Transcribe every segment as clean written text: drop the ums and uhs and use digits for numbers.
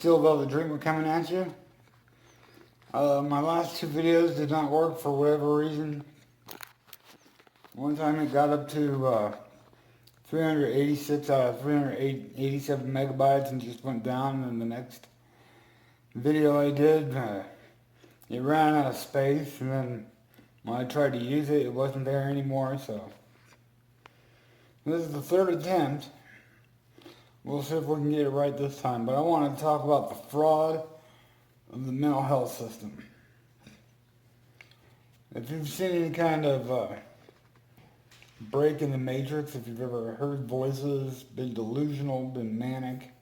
Still Velvet Dreamer coming at you. My last two videos did not work for whatever reason. One time it got up to 386 out of 387 megabytes and just went down, and the next video I did, it ran out of space, and then when I tried to use it, it wasn't there anymore, so this is the third attempt. We'll see if we can get it right this time, but I want to talk about the fraud of the mental health system. If you've seen any kind of break in the matrix, if you've ever heard voices, been delusional, been manic,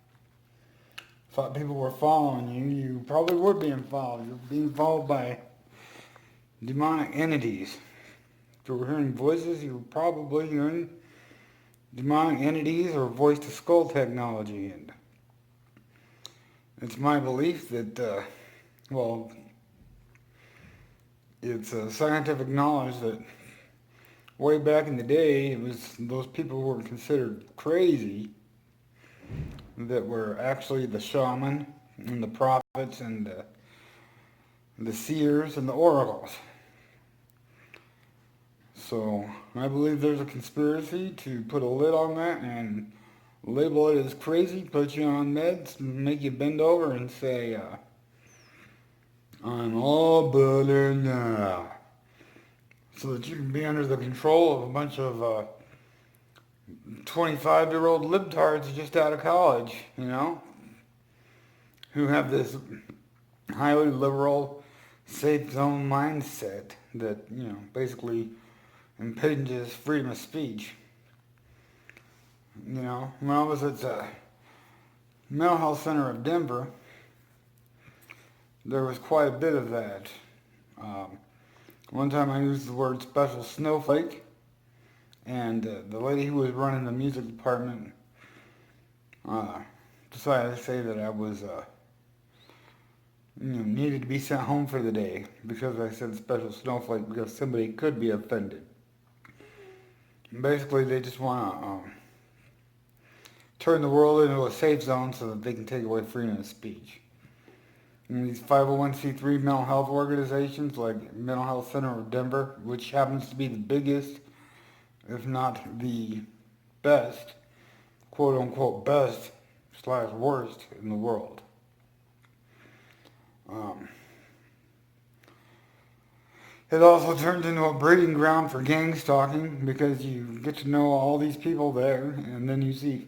thought people were following you, you probably were being followed. You're being followed by demonic entities. If you were hearing voices, you were probably hearing demonic entities or voice-to-skull technology. And it's my belief that, it's scientific knowledge that way back in the day, it was those people who were considered crazy that were actually the shaman and the prophets and the seers and the oracles. So I believe there's a conspiracy to put a lid on that and label it as crazy, put you on meds, make you bend over and say, I'm all better now. So that you can be under the control of a bunch of 25-year-old libtards just out of college, who have this highly liberal, safe zone mindset that, basically impinges freedom of speech. When I was at the Mental Health Center of Denver, there was quite a bit of that. One time I used the word special snowflake, and the lady who was running the music department decided to say that I was needed to be sent home for the day because I said special snowflake, because somebody could be offended. Basically, they just want to turn the world into a safe zone so that they can take away freedom of speech. And these 501c3 mental health organizations like Mental Health Center of Denver, which happens to be the biggest, if not the best, quote-unquote best / worst in the world. It also turns into a breeding ground for gang stalking, because you get to know all these people there, and then you see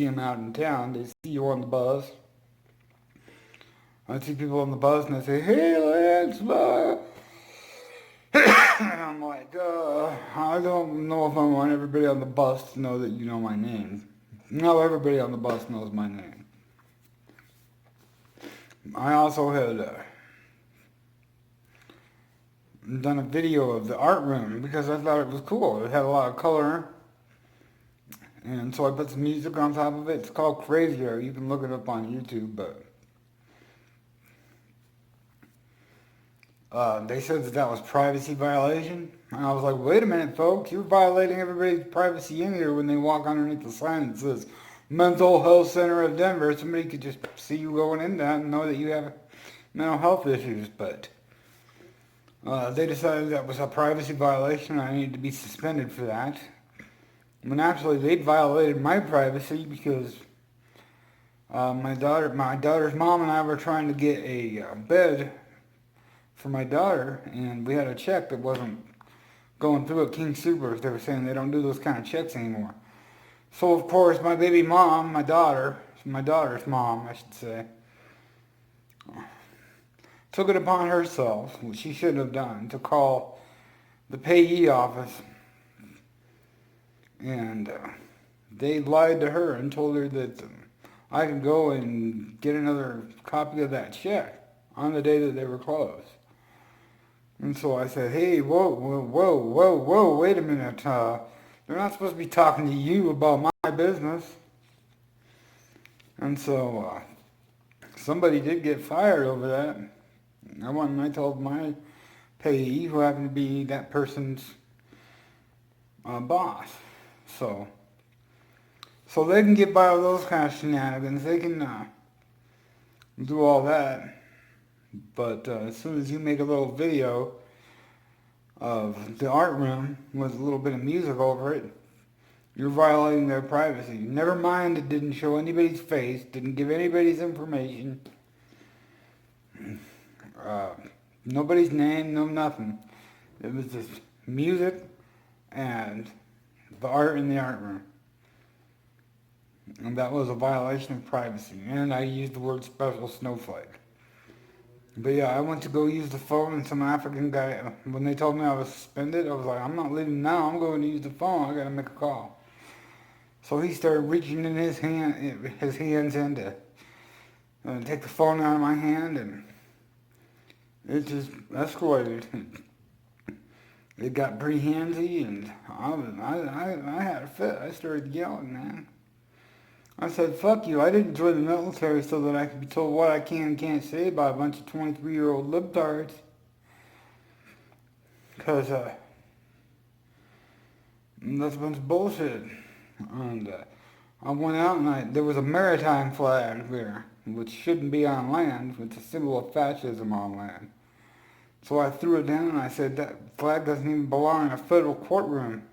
them out in town. They see you on the bus. I see people on the bus and they say, "Hey, Lance," and I'm like, I don't know if I want everybody on the bus to know that you know my name. No, everybody on the bus knows my name. I also had done a video of the art room because I thought it was cool. It had a lot of color, and so I put some music on top of it. It's called Crazier. You can look it up on YouTube, but they said that was privacy violation. And I was like, wait a minute, folks. You're violating everybody's privacy in here when they walk underneath the sign that says Mental Health Center of Denver. Somebody could just see you going in that and know that you have mental health issues. But they decided that was a privacy violation and I needed to be suspended for that. When actually they'd violated my privacy because my daughter's mom and I were trying to get a bed for my daughter, and we had a check that wasn't going through at King Soopers. They were saying they don't do those kind of checks anymore. So of course my baby mom, my daughter's mom, I should say, took it upon herself, which she shouldn't have done, to call the payee office, and they lied to her and told her that I could go and get another copy of that check on the day that they were closed. And so I said, hey, whoa, wait a minute. They're not supposed to be talking to you about my business. And so somebody did get fired over that. I went and I told my payee, who happened to be that person's boss. So they can get by with those kind of shenanigans. They can do all that. But as soon as you make a little video of the art room with a little bit of music over it, you're violating their privacy. Never mind, it didn't show anybody's face, didn't give anybody's information, nobody's name, no nothing. It was just music and the art in the art room. And that was a violation of privacy. And I used the word special snowflake. But yeah, I went to go use the phone, and some African guy, when they told me I was suspended, I was like, I'm not leaving now, I'm going to use the phone, I gotta make a call. So he started reaching in his hands in to take the phone out of my hand, and it just escalated. It got pretty handsy, and I had a fit. I started yelling, man. I said, fuck you, I didn't join the military so that I could be told what I can and can't say by a bunch of 23-year-old libtards. Because, that's a bunch of bullshit. And, I went out and there was a maritime flag there, which shouldn't be on land. It's a symbol of fascism on land. So I threw it down and I said, that flag doesn't even belong in a federal courtroom.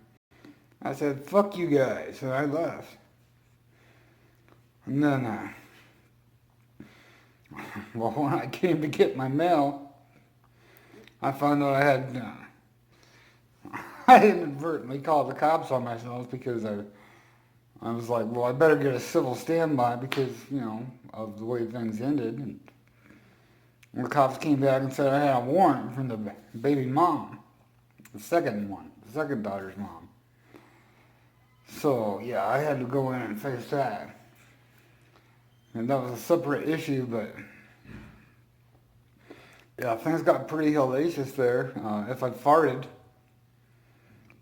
I said, fuck you guys, and I left. And then, well, when I came to get my mail, I found out I had, I inadvertently called the cops on myself because I was like, well, I better get a civil standby because, of the way things ended. And the cops came back and said I had a warrant from the baby mom, the second daughter's mom. So, yeah, I had to go in and face that. And that was a separate issue, but yeah, things got pretty hellacious there. If I farted,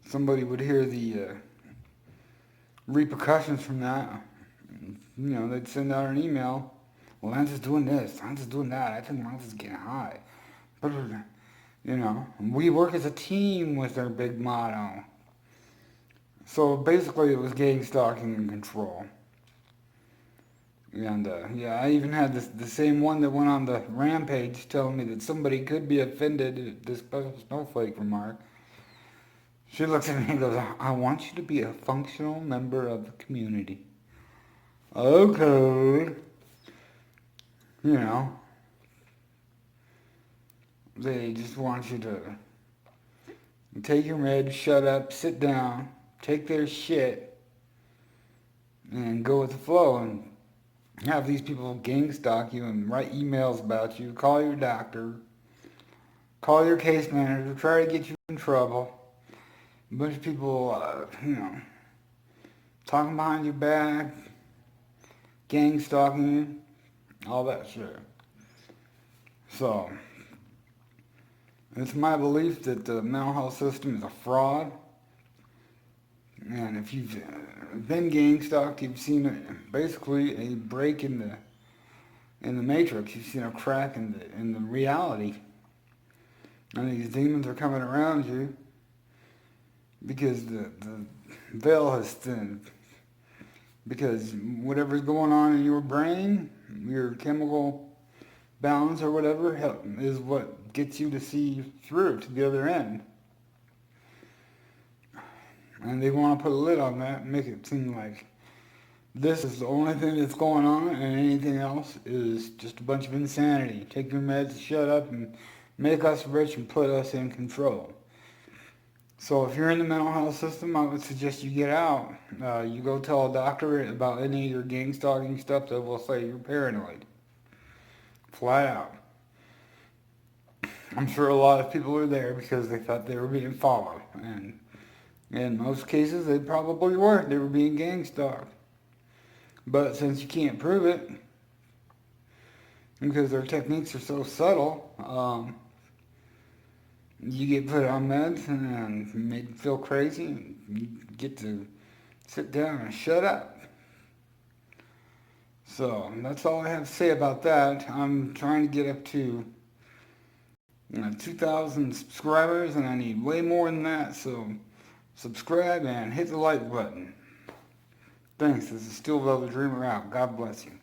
somebody would hear the repercussions from that. They'd send out an email. Well, Lance is doing this, Lance is doing that. I think Lance is getting high. But, we work as a team was their big motto. So basically it was gang stalking and control. And, I even had the same one that went on the rampage telling me that somebody could be offended at this special snowflake remark. She looks at me and goes, I want you to be a functional member of the community. Okay. They just want you to take your meds, shut up, sit down, take their shit, and go with the flow, and have these people gang stalk you and write emails about you, call your doctor, call your case manager, try to get you in trouble. A bunch of people, talking behind your back, gang stalking you, all that shit. So, it's my belief that the mental health system is a fraud. And if you've been gang stalked, you've seen basically a break in the matrix. You've seen a crack in the reality. And these demons are coming around you because the veil has thinned. Because whatever's going on in your brain, your chemical balance or whatever, is what gets you to see through to the other end. And they want to put a lid on that and make it seem like this is the only thing that's going on and anything else is just a bunch of insanity. Take your meds, shut up, and make us rich and put us in control. So if you're in the mental health system, I would suggest you get out. You go tell a doctor about any of your gang stalking stuff that will say you're paranoid. Flat out. I'm sure a lot of people are there because they thought they were being followed. And in most cases, they probably were. They were being gang stalked. But since you can't prove it, because their techniques are so subtle, you get put on meds and made feel crazy, and you get to sit down and shut up. So that's all I have to say about that. I'm trying to get up to 2,000 subscribers, and I need way more than that. So subscribe and hit the like button. Thanks. This is Steel Velvet Dreamer out. God bless you.